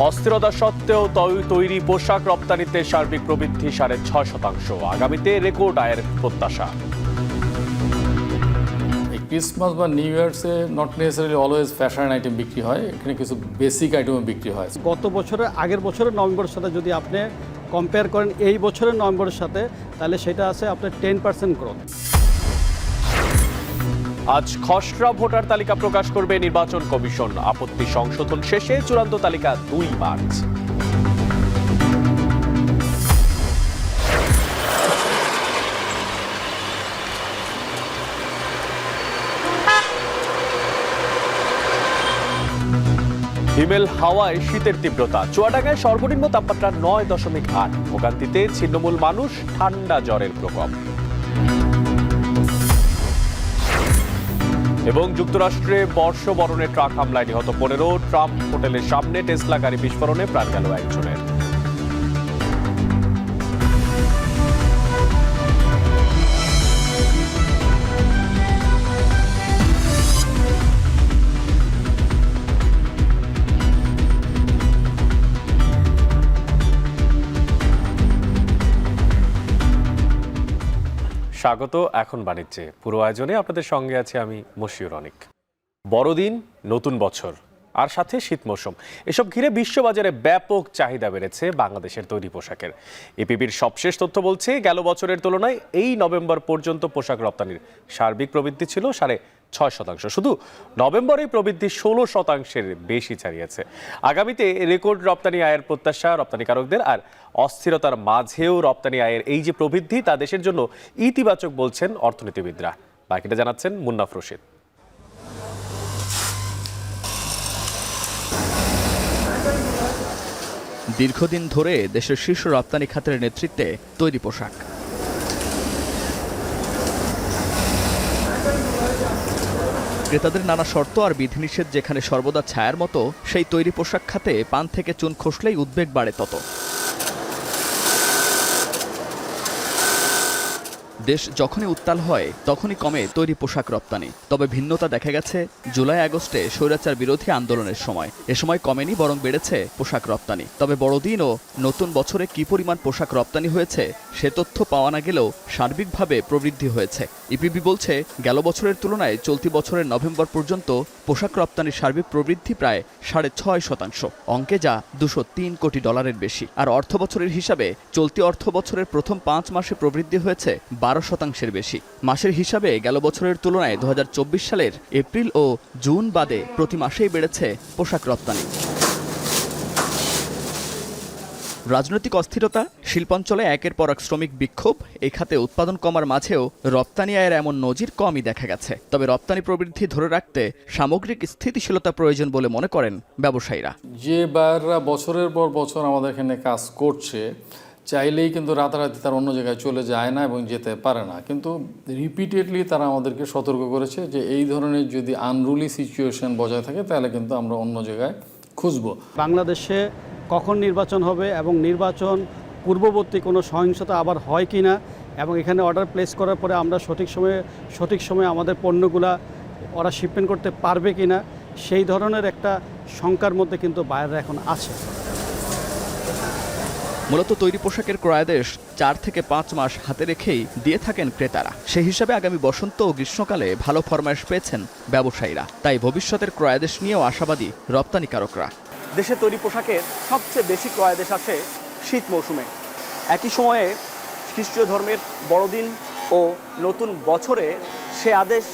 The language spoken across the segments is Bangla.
অস্থিরতা সত্ত্বেও তৈরি পোশাক রপ্তানিতে সার্বিক প্রবৃদ্ধি 6.5%। আগামীতে রেকর্ড আয়ের প্রত্যাশা। ক্রিসমাস বা নিউ ইয়ার্সে not necessarily always fashion item বিক্রি হয়, এখানে কিছু বেসিক আইটেমও বিক্রি হয়। গত বছরের আগের বছরের নভেম্বরের সাথে যদি আপনি কম্পেয়ার করেন এই বছরের নভেম্বরের সাথে, তাহলে সেটা আছে আপনার 10% গ্রোথ। আজ খসড়া ভোটার তালিকা প্রকাশ করবে নির্বাচন কমিশন। আপত্তি সংশোধন শেষে চূড়ান্ত তালিকা 2 মার্চ। হিমেল হাওয়ায় শীতের তীব্রতা। চুয়াডাঙ্গায় সর্বনিম্ন তাপমাত্রা 9.8। ভোগান্তিতে ছিন্নমূল মানুষ, ঠান্ডা জ্বরের প্রকোপ। এবং যুক্তরাষ্ট্রে বর্ষবরণে ট্রাক হামলায় নিহত 15। ট্রাম্প হোটেলের সামনে টেসলা গাড়ি বিস্ফোরণে প্রাণ গেল একজনের। স্বাগত এখন বাণিজ্যে। পুরো আয়োজনে আপনাদের সঙ্গে আছে আমি মশিউর অনিক। বড়দিন, নতুন বছর আর সাথে শীত মৌসুম, এসব ঘিরে বিশ্ববাজারে ব্যাপক চাহিদা বেড়েছে বাংলাদেশের তৈরি পোশাকের। এপিবির সবশেষ তথ্য বলছে, গেল বছরের তুলনায় এই নভেম্বর পর্যন্ত পোশাক রপ্তানির সার্বিক প্রবৃদ্ধি ছিল 6.5%। শুধু নভেম্বরেই প্রবৃদ্ধি 16%-এর বেশি ছাড়িয়েছে। আগামীতে রেকর্ড রপ্তানি আয়ের প্রত্যাশা রপ্তানিকারকদের। আর অস্থিরতার মাঝেও রপ্তানি আয়ের এই যে প্রবৃদ্ধি, তা দেশের জন্য ইতিবাচক বলছেন অর্থনীতিবিদরা। বাকিটা জানাচ্ছেন মুন্নাফ রশিদ। দীর্ঘদিন ধরে দেশের শীর্ষ রপ্তানি খাতের নেতৃত্বে তৈরি পোশাক। ক্রেতাদের নানা শর্ত আর বিধিনিষেধ যেখানে সর্বদা ছায়ার মতো, সেই তৈরি পোশাক খাতে পান থেকে চুন খসলেই উদ্বেগ বাড়ে তত। দেশ যখনই উত্তাল হয় তখনই কমে তৈরি পোশাক রপ্তানি। তবে ভিন্নতা দেখা গেছে জুলাই আগস্টে স্বৈরাচার বিরোধী আন্দোলনের সময়। এ সময় কমেনি, বরং বেড়েছে পোশাক রপ্তানি। তবে বড়দিন ও নতুন বছরে কি পরিমাণ পোশাক রপ্তানি হয়েছে সে তথ্য পাওয়া না গেলেও সার্বিকভাবে প্রবৃদ্ধি হয়েছে। ইপিবি বলছে, গেল বছরের তুলনায় চলতি বছরের নভেম্বর পর্যন্ত পোশাক রপ্তানির সার্বিক প্রবৃদ্ধি প্রায় 6.5%, অঙ্কে যা $203 কোটি বেশি। আর অর্থ বছরের হিসাবে চলতি অর্থ বছরের প্রথম 5 মাসে প্রবৃদ্ধি হয়েছে 12%-এর বেশি। মাসের হিসাবে গেল বছরের তুলনায় 2024 সালের এপ্রিল ও জুন বাদে প্রতি মাসেই বেড়েছে পোশাক রপ্তানি। রাজনৈতিক অস্থিরতা, শিল্পাঞ্চলে একের পর এক শ্রমিক বিক্ষোভ, এই খাতে উৎপাদন কমার মাঝেও রপ্তানি আয়ের এমন নজির কমই দেখা গেছে। তবে রপ্তানি প্রবৃদ্ধি ধরে রাখতে সামগ্রিক স্থিতিশীলতা প্রয়োজন বলে মনে করেন ব্যবসায়ীরা। যে বায়াররা বছরের পর বছর আমাদের এখানে কাজ করছে, চাইলেই কিন্তু রাতারাতি তারা অন্য জায়গায় চলে যায় না এবং যেতে পারে না। কিন্তু রিপিটেডলি তারা আমাদেরকে সতর্ক করেছে যে এই ধরনের যদি আনরুলি সিচুয়েশন বজায় থাকে তাহলে কিন্তু আমরা অন্য জায়গায় খুঁজবো। বাংলাদেশে কখন নির্বাচন হবে এবং নির্বাচন পূর্ববর্তী কোনো সহিংসতা আবার হয় কি না, এবং এখানে অর্ডার প্লেস করার পরে আমরা সঠিক সময়ে আমাদের পণ্যগুলা ওরা শিপমেন্ট করতে পারবে কি না, সেই ধরনের একটা শঙ্কার মধ্যে কিন্তু বায়াররা এখন আছে। মূলত তৈরি পোশাকের ক্রয়াদেশ 4 থেকে 5 মাস হাতে রেখেই দিয়ে থাকেন ক্রেতারা। সেই হিসাবে আগামী বসন্ত ও গ্রীষ্মকালে ভালো ফরমায়েশ পেয়েছেন ব্যবসায়ীরা। তাই ভবিষ্যতের ক্রয়াদেশ নিয়েও আশাবাদী রপ্তানিকারকরা। দেশে তৈরি পোশাকের সবচেয়ে বেশি ক্রয়াদেশ আসে শীত মৌসুমে। একই সময়ে খ্রিস্টীয় ধর্মের বড়দিন ও নতুন বছরে সে আদেশ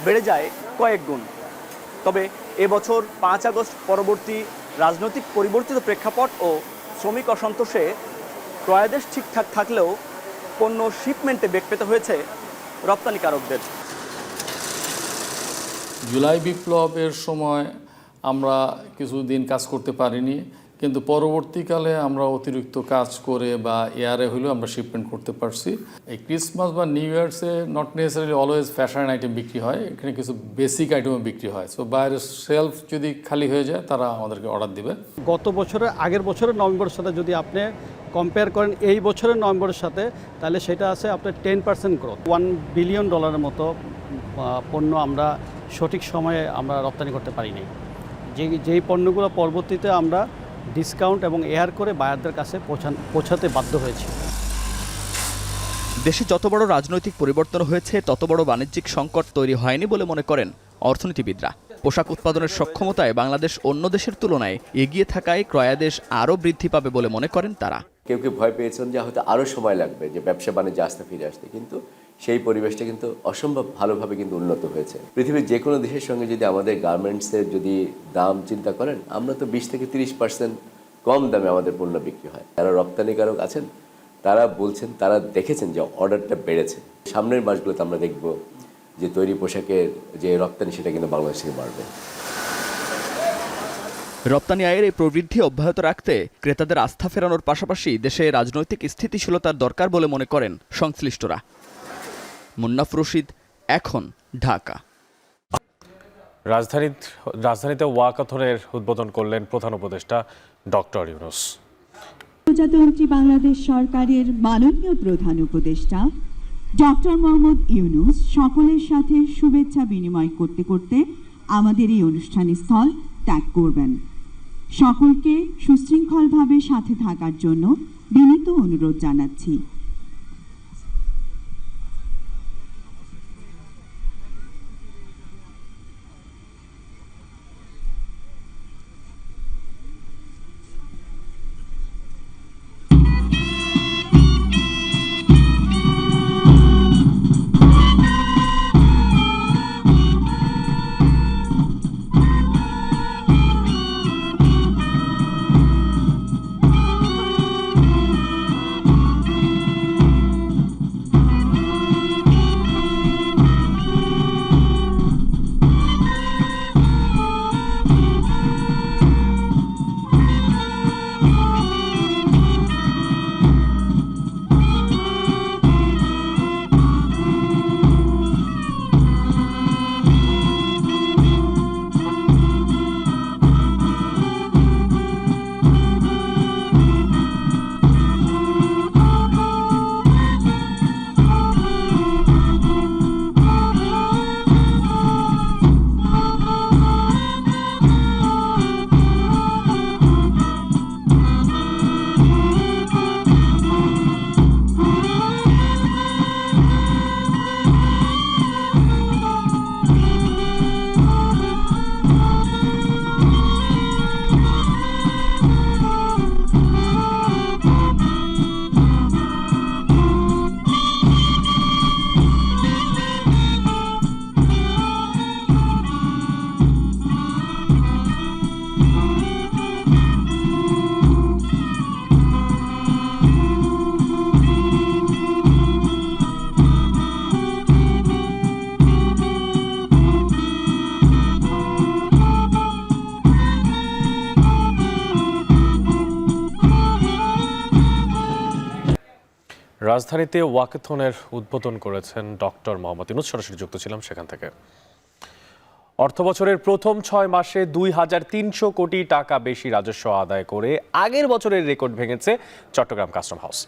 বেড়ে যায় কয়েক গুণ। তবে এবছর 5 আগস্ট পরবর্তী রাজনৈতিক পরিবর্তিত প্রেক্ষাপট ও শ্রমিক অসন্তোষে ক্রয়াদেশ ঠিকঠাক থাকলেও পণ্য শিপমেন্টে বেগ পেতে হয়েছে রপ্তানিকারকদের। জুলাই বিপ্লবের সময় আমরা কিছুদিন কাজ করতে পারিনি, কিন্তু পরবর্তীকালে আমরা অতিরিক্ত কাজ করে বা এয়ারে হলেও আমরা শিপমেন্ট করতে পারছি। এই ক্রিসমাস বা নিউ ইয়ার্সে not necessarily always fashion item বিক্রি হয়, এখানে কিছু বেসিক আইটেমও বিক্রি হয়। সো বাইরের সেলফ যদি খালি হয়ে যায় তারা আমাদেরকে অর্ডার দিবে। গত বছরের আগের বছরের নভেম্বরের সাথে যদি আপনি কম্পেয়ার করেন এই বছরের নভেম্বরের সাথে, তাহলে সেটা আছে আপনার 10% গ্রোথ। $1 বিলিয়ন মতো পণ্য আমরা সঠিক সময়ে আমরা রপ্তানি করতে পারিনি। যেই পণ্যগুলো পরবর্তীতে আমরা ডিসকাউন্ট এবং এয়ার করে বায়ারদের কাছে পৌঁছাতে বাধ্য হয়েছি। দেশে যত বড় রাজনৈতিক পরিবর্তন হয়েছে তত বড় বাণিজ্যিক সংকট তৈরি হয়নি বলে মনে করেন অর্থনীতিবিদরা। পোশাক উৎপাদনের সক্ষমতায় বাংলাদেশ অন্য দেশের তুলনায় এগিয়ে থাকায় ক্রয়াদেশ আরও বৃদ্ধি পাবে বলে মনে করেন তারা। কেউ কেউ ভয় পেয়েছেন যে হয়তো আরও সময় লাগবে যে ব্যবসা বাণিজ্য আস্তে ফিরে আসতে, কিন্তু সেই পরিবেশটা কিন্তু অসম্ভব ভালোভাবে কিন্তু উন্নত হয়েছে। পৃথিবীর যে কোনো দেশের সঙ্গে যদি আমাদের গার্মেন্টসের যদি দাম চিন্তা করেন, আমরা তো 20 থেকে 30% কম দামে আমাদের পণ্য বিক্রি হয়। যারা রপ্তানিকারক আছেন তারা বলছেন, তারা দেখেছেন যে অর্ডারটা বেড়েছে। সামনের মাসগুলোতে আমরা দেখব যে তৈরি পোশাকের যে রপ্তানি সেটা কিন্তু বাংলাদেশ থেকে বাড়বে। রপ্তানি আয়ের এই প্রবৃদ্ধি অব্যাহত রাখতে ক্রেতাদের আস্থা ফেরানোর পাশাপাশি দেশে রাজনৈতিক স্থিতিশীলতার দরকার বলে মনে করেন সংশ্লিষ্টরা। মুন্নাফ রশিদ, এখন, ঢাকা। রাজধানীতে ওয়াকাথনের উদ্বোধন করলেন প্রধান উপদেষ্টা ডক্টর ইউনূস। প্রজাতন্ত্রী বাংলাদেশ সরকারের মাননীয় প্রধান উপদেষ্টা ডক্টর মোহাম্মদ ইউনূস সকলের সাথে শুভেচ্ছা বিনিময় করতে করতে আমাদের এই অনুষ্ঠানের স্থল ত্যাগ করবেন। সকলকে সুশৃঙ্খলভাবে সাথে থাকার জন্য বিনীত অনুরোধ জানাচ্ছি। রাজধানীতে ওয়াকাথনের উদ্বোধন করেছেন ডক্টর মোহাম্মদ ইউনূস। সরাসরি যুক্ত ছিলাম সেখান থেকে। অর্থবছরের প্রথম 6 মাসে 2300 কোটি টাকা বেশি রাজস্ব আদায় করে আগের বছরের রেকর্ড ভেঙেছে চট্টগ্রাম কাস্টম হাউস।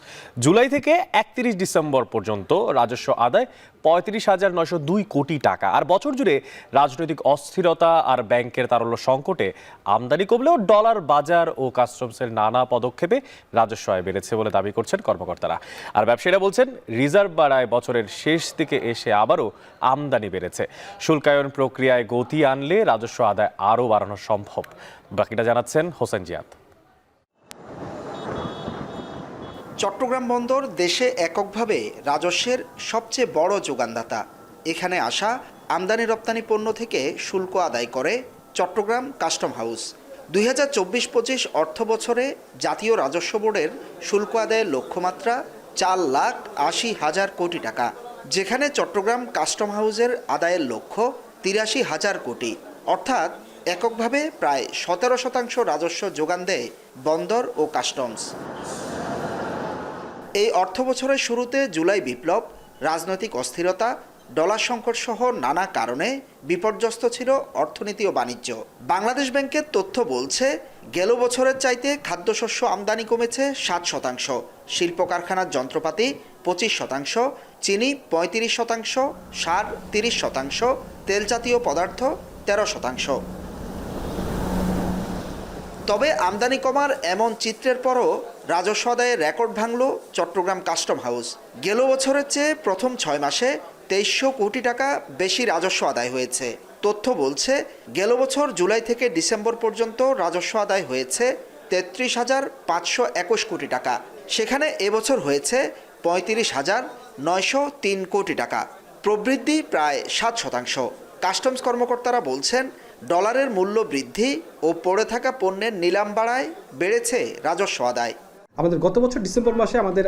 জুলাই থেকে 31 ডিসেম্বর পর্যন্ত রাজস্ব আদায় 35,902 কোটি টাকা। আর বছর জুড়ে রাজনৈতিক অস্থিরতা আর ব্যাংকের তারল্য সংকটে আমদানি কমলেও ডলার বাজার ও কাস্টমসের নানা পদক্ষেপে রাজস্ব আয় বেড়েছে বলে দাবি করছেন কর্মকর্তারা। আর ব্যবসায়ীরা বলছেন, রিজার্ভ বাড়ায় বছরের শেষ দিকে এসে আবারও আমদানি বেড়েছে। শুল্কায়ন প্রক্রিয়ায় গতি আনলে রাজস্ব আদায় আরও বাড়ানো সম্ভব। বাকিটা জানাচ্ছেন হোসেন জিয়াদ। চট্টগ্রাম বন্দর দেশে এককভাবে রাজস্বের সবচেয়ে বড় যোগানদাতা। এখানে আসা আমদানি রপ্তানি পণ্য থেকে শুল্ক আদায় করে চট্টগ্রাম কাস্টম হাউস। 2024-25 অর্থ বছরে জাতীয় রাজস্ব বোর্ডের শুল্ক আদায়ের লক্ষ্যমাত্রা 4,80,000 কোটি টাকা, যেখানে চট্টগ্রাম কাস্টম হাউসের আদায়ের লক্ষ্য 83,000 কোটি, অর্থাৎ এককভাবে প্রায় 17% রাজস্ব যোগান দেয় বন্দর ও কাস্টমস। এই অর্থ বছরের শুরুতে জুলাই বিপ্লব, রাজনৈতিক অস্থিরতা, ডলার সংকট সহ নানা কারণে বিপর্যস্ত ছিল অর্থনীতি ও বাণিজ্য। বাংলাদেশ ব্যাংকের তথ্য বলছে, গেল বছরের চাইতে খাদ্যশস্য আমদানি কমেছে 7%, শিল্প কারখানার যন্ত্রপাতি 25%, চিনি 35%, সার 30%, তেল জাতীয় পদার্থ 13%। তবে আমদানি কমার এমন চিত্রের পরও রাজস্ব আদায়ের রেকর্ড ভাঙল চট্টগ্রাম কাস্টম হাউস। গেল বছরের চেয়ে প্রথম 6 মাসে 2300 কোটি টাকা বেশি রাজস্ব আদায় হয়েছে। তথ্য বলছে গেল বছর জুলাই থেকে ডিসেম্বর পর্যন্ত রাজস্ব আদায় হয়েছে 33,521 কোটি টাকা, সেখানে এবছর হয়েছে 35,903 কোটি টাকা, প্রবৃদ্ধি প্রায় 7%। কাস্টমস কর্মকর্তারা বলছেন ডলারের মূল্য বৃদ্ধি ও পড়ে থাকা পণ্যের নিলাম বাড়ায় বেড়েছে রাজস্ব আদায়। আমাদের গত বছর ডিসেম্বর মাসে আমাদের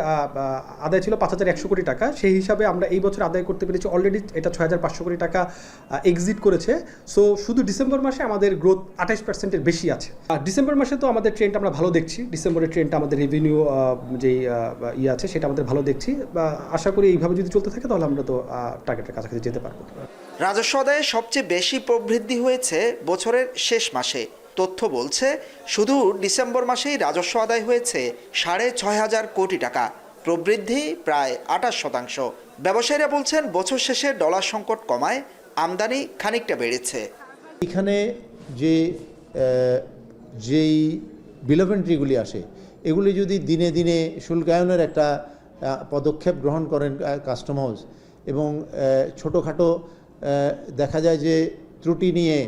আদায় ছিল 5,100 কোটি টাকা, সেই হিসাবে আমরা এই বছর আদায় করতে পেরেছি অলরেডি এটা 6,500 কোটি টাকা এক্সিট করেছে। সো শুধু ডিসেম্বর মাসে আমাদের গ্রোথ 28%-এর বেশি আছে। ডিসেম্বর মাসে তো আমাদের ট্রেন্ড আমরা ভালো দেখছি, ডিসেম্বরের ট্রেন্ডটা আমাদের রেভিনিউ যেই আছে সেটা আমাদের ভালো দেখছি, বা আশা করি এইভাবে যদি চলতে থাকে তাহলে আমরা তো টার্গেটের কাছাকাছি যেতে পারবো। রাজস্ব আদায়ে সবচেয়ে বেশি প্রবৃদ্ধি হয়েছে বছরের শেষ মাসে। তথ্য বলছে শুধু ডিসেম্বর মাসেই রাজস্ব আদায় হয়েছে 6,500 কোটি টাকা, প্রবৃদ্ধি প্রায় 28%। ব্যবসায়ীরা বলছেন বছর শেষে ডলার সংকট কমায় আমদানি খানিকটা বেড়েছে। এখানে যেই বিল অফ এন্ট্রিগুলি আসে এগুলি যদি দিনে দিনে শুল্কায়নের একটা পদক্ষেপ গ্রহণ করেন কাস্টম হাউস, এবং ছোটোখাটো দেখা যায় যে ত্রুটি নিয়ে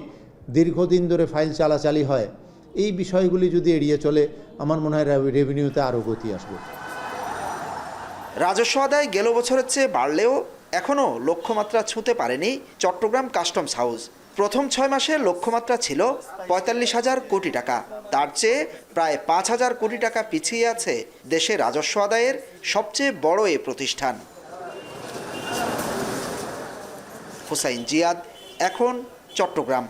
দীর্ঘদিন ধরে ফাইল চালাচালি হয়, এই বিষয়গুলি যদি এড়িয়ে চলে আমার মনে হয় রেভিনিউতে আরও গতি আসবে। রাজস্ব আদায় গেল বছরের চেয়ে বাড়লেও এখনও লক্ষ্যমাত্রা ছুঁতে পারেনি চট্টগ্রাম কাস্টমস হাউস। প্রথম 6 মাসে লক্ষ্যমাত্রা ছিল 45,000 কোটি টাকা, তার চেয়ে প্রায় 5,000 কোটি টাকা পিছিয়ে আছে দেশে রাজস্ব আদায়ের সবচেয়ে বড় এ প্রতিষ্ঠান। হুসাইন জিয়াদ, এখন চট্টগ্রাম।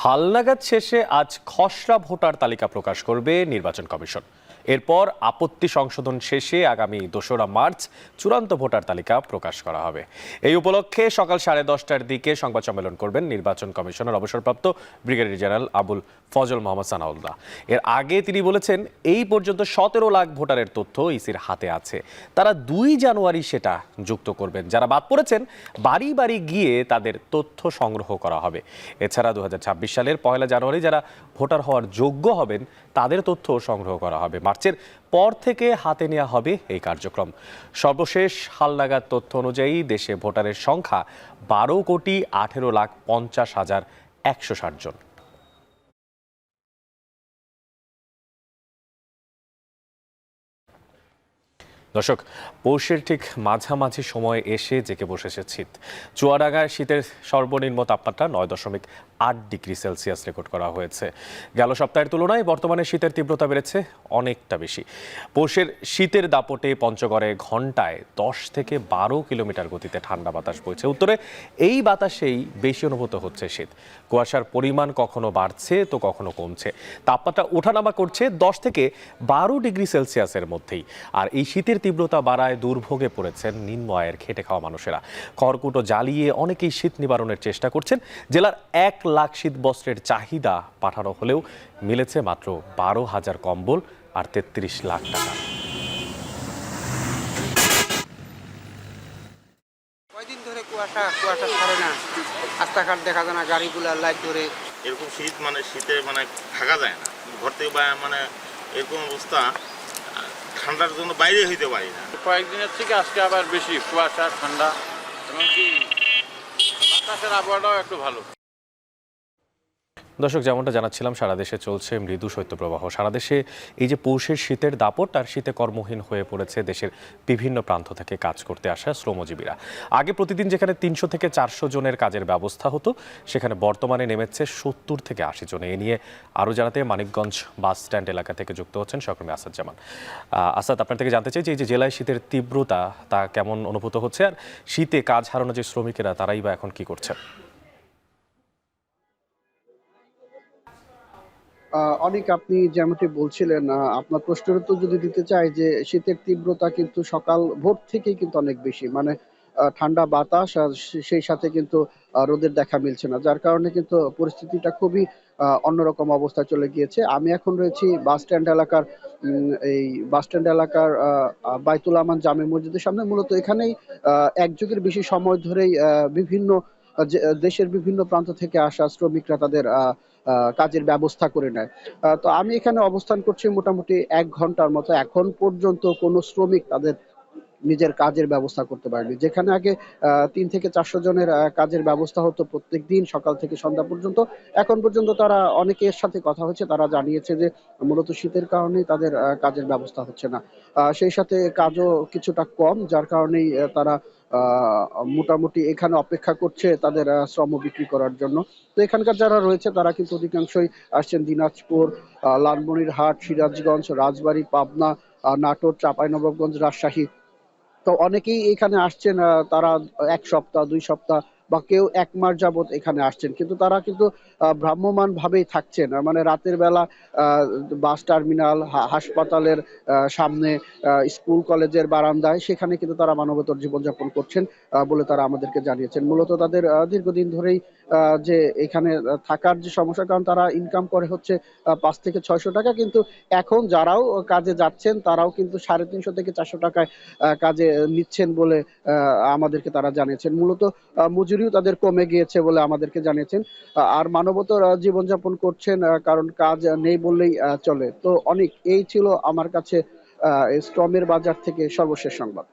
হালনাগাদ শেষে আজ খসড়া ভোটার তালিকা প্রকাশ করবে নির্বাচন কমিশন। এরপর আপত্তি সংশোধন শেষে আগামী 2রা মার্চ চূড়ান্ত ভোটার তালিকা প্রকাশ করা হবে। এই উপলক্ষে সকাল 10:30টার দিকে সংবাদ সম্মেলন করবেন নির্বাচন কমিশনের অবসরপ্রাপ্ত ব্রিগেডিয়ার জেনারেল আবুল ফজল মোহাম্মদ সানাউল্লাহ। এর আগে তিনি বলেছেন এই পর্যন্ত 17 লাখ ভোটারের তথ্য ইসির হাতে আছে, তারা 2 জানুয়ারি সেটা যুক্ত করবেন। যারা বাদ পড়েছেন বাড়ি বাড়ি গিয়ে তাদের তথ্য সংগ্রহ করা হবে। এছাড়া 2026 সালের 1 জানুয়ারি যারা ভোটার হওয়ার যোগ্য হবেন তাদের তথ্য সংগ্রহ করা হবে। মার্চের পর থেকে হাতে নেওয়া হবে এই কার্যক্রম। সর্বশেষ হালনাগাদ তথ্য অনুযায়ী দেশে ভোটারের সংখ্যা 12,18,50,160 জন। দর্শক, পৌষের ঠিক মাঝামাঝি সময়ে এসে জেঁকে বসেছে শীত। চুয়াডাঙ্গায় শীতের সর্বনিম্ন তাপমাত্রা 9.8 ডিগ্রি সেলসিয়াস রেকর্ড করা হয়েছে। গেল সপ্তাহের তুলনায় বর্তমানে শীতের তীব্রতা বেড়েছে অনেকটা বেশি। পৌষের শীতের দাপটে পঞ্চগড়ে ঘন্টায় 10 থেকে 12 কিলোমিটার গতিতে ঠান্ডা বাতাস বইছে। উত্তরে এই বাতাসেই বেশি অনুভূত হচ্ছে শীত। কুয়াশার পরিমাণ কখনো বাড়ছে তো কখনো কমছে। তাপমাত্রা ওঠানামা করছে 10 থেকে 12 ডিগ্রি সেলসিয়াসের মধ্যেই। আর এই শীতের তীব্রতা বাড়ায় দুর্ভোগে পড়েছেন নিম্ন আয়ের খেটে খাওয়া মানুষেরা। খড়কুটো জ্বালিয়ে অনেকেই শীত নিবারণের চেষ্টা করছেন। জেলার 1 লাখ শীত বস্ত্রের চাহিদা পাঠানো হলেও মিলেছে মাত্র 12,000 কম্বল আর 33 লাখ টাকা। কয়দিন ধরে কুয়াশা ছাড়ে না, রাস্তাঘাট দেখা যায় না, গাড়িগুলো লাইট ধরে। এরকম শীত শীতে থাকা যায় না, ঘর থেকে এরকম অবস্থা, ঠান্ডার জন্য বাইরে হইতে পারি না। কয়েকদিনের থেকে আজকে আবার বেশি কুয়াশা, ঠান্ডা, এমনকি বাতাসের আবহাওয়াটাও একটু ভালো। দর্শক, যেমনটা জানাচ্ছিলাম, সারা দেশে চলছে মৃদু শৈত্যপ্রবাহ। সারা দেশে এই যে পৌষের শীতের দাপট আর শীতে কর্মহীন হয়ে পড়েছে দেশের বিভিন্ন প্রান্ত থেকে কাজ করতে আসা শ্রমজীবীরা। আগে প্রতিদিন যেখানে 300 থেকে 400 জনের কাজের ব্যবস্থা হতো, সেখানে বর্তমানে নেমেছে 70 থেকে 80 জন। এ নিয়ে আরও জানাতে মানিকগঞ্জ বাস স্ট্যান্ড এলাকা থেকে যুক্ত হচ্ছেন সহকর্মী আসাদ জামান। আসাদ, আপনার থেকে জানতে চাই যে এই যে জেলায় শীতের তীব্রতা তা কেমন অনুভূত হচ্ছে, আর শীতে কাজ হারানো যে শ্রমিকেরা তারাই বা এখন কি করছে? অনেক, আপনি যেমনটি বলছিলেন, আপনার প্রশ্নের উত্তর যদি দিতে চাই যে শীতের তীব্রতা কিন্তু সকাল ভোর থেকেই কিন্তু অনেক বেশি, ঠান্ডা বাতাস আর সেই সাথে কিন্তু রোদের দেখা মিলছে না, যার কারণে কিন্তু পরিস্থিতিটা খুবই অন্যরকম অবস্থায় চলে গিয়েছে। আমি এখন রয়েছি বাস স্ট্যান্ড এলাকার বাইতুল আমান জামে মসজিদের সামনে। মূলত এখানেই এক যুগের বেশি সময় ধরেই বিভিন্ন দেশের বিভিন্ন প্রান্ত থেকে আসা শ্রমিকরা তাদের কাজের ব্যবস্থা করে নেয়। তো আমি এখানে অবস্থান করছি মোটামুটি 1 ঘন্টার মতো। এখন পর্যন্ত কোনো শ্রমিক তাদের নিজের কাজের ব্যবস্থা করতে পারেনি। যেখানে আগে ৩ থেকে ৪০০ জনের কাজের ব্যবস্থা হতো প্রত্যেকদিন সকাল থেকে সন্ধ্যা পর্যন্ত। এখন পর্যন্ত তারা অনেকের সাথে কথা হচ্ছে, তারা জানিয়েছে যে মূলত শীতের কারণেই তাদের কাজের ব্যবস্থা হচ্ছে না। সেই সাথে কাজও কিছুটা কম, যার কারণেই তারা মোটামুটি এখানে অপেক্ষা করছে তাদের শ্রম বিক্রি করার জন্য। তো এখানকার যারা রয়েছে তারা কিন্তু অধিকাংশই আসছেন দিনাজপুর, লালমনিরহাট, সিরাজগঞ্জ, রাজবাড়ী, পাবনা, নাটোর, চাঁপাইনবাবগঞ্জ, রাজশাহী। তো অনেকেই এখানে আসছেন, তারা ১ সপ্তাহ ২ সপ্তাহ বা কেউ ১ মাস যাবৎ এখানে আসছেন, কিন্তু তারা কিন্তু ভ্রাম্যমান ভাবেই থাকছেন। মানে রাতের বেলা বাস টার্মিনাল, হাসপাতালের সামনে, স্কুল কলেজের বারান্দায় সেখানে কিন্তু তারা মানবেতর জীবনযাপন করছেন বলে তারা আমাদেরকে জানিয়েছেন। মূলত তাদের দীর্ঘদিন ধরেই যে এখানে থাকার যে সমস্যা, কারণ তারা ইনকাম করে হচ্ছে ৫ থেকে ৬০০ টাকা, কিন্তু এখন যারাও কাজে যাচ্ছেন তারাও কিন্তু ৩৫০ থেকে ৪০০ টাকায় কাজে নিচ্ছেন বলে আমাদেরকে তারা জানিয়েছেন। মূলত মজুরিও তাদের কমে গিয়েছে বলে আমাদেরকে জানিয়েছেন। আর মানবতর জীবনযাপন করছেন, কারণ কাজ নেই বললেই চলে। তো অনেক, এই ছিল আমার কাছে শ্রমের বাজার থেকে সর্বশেষ সংবাদ।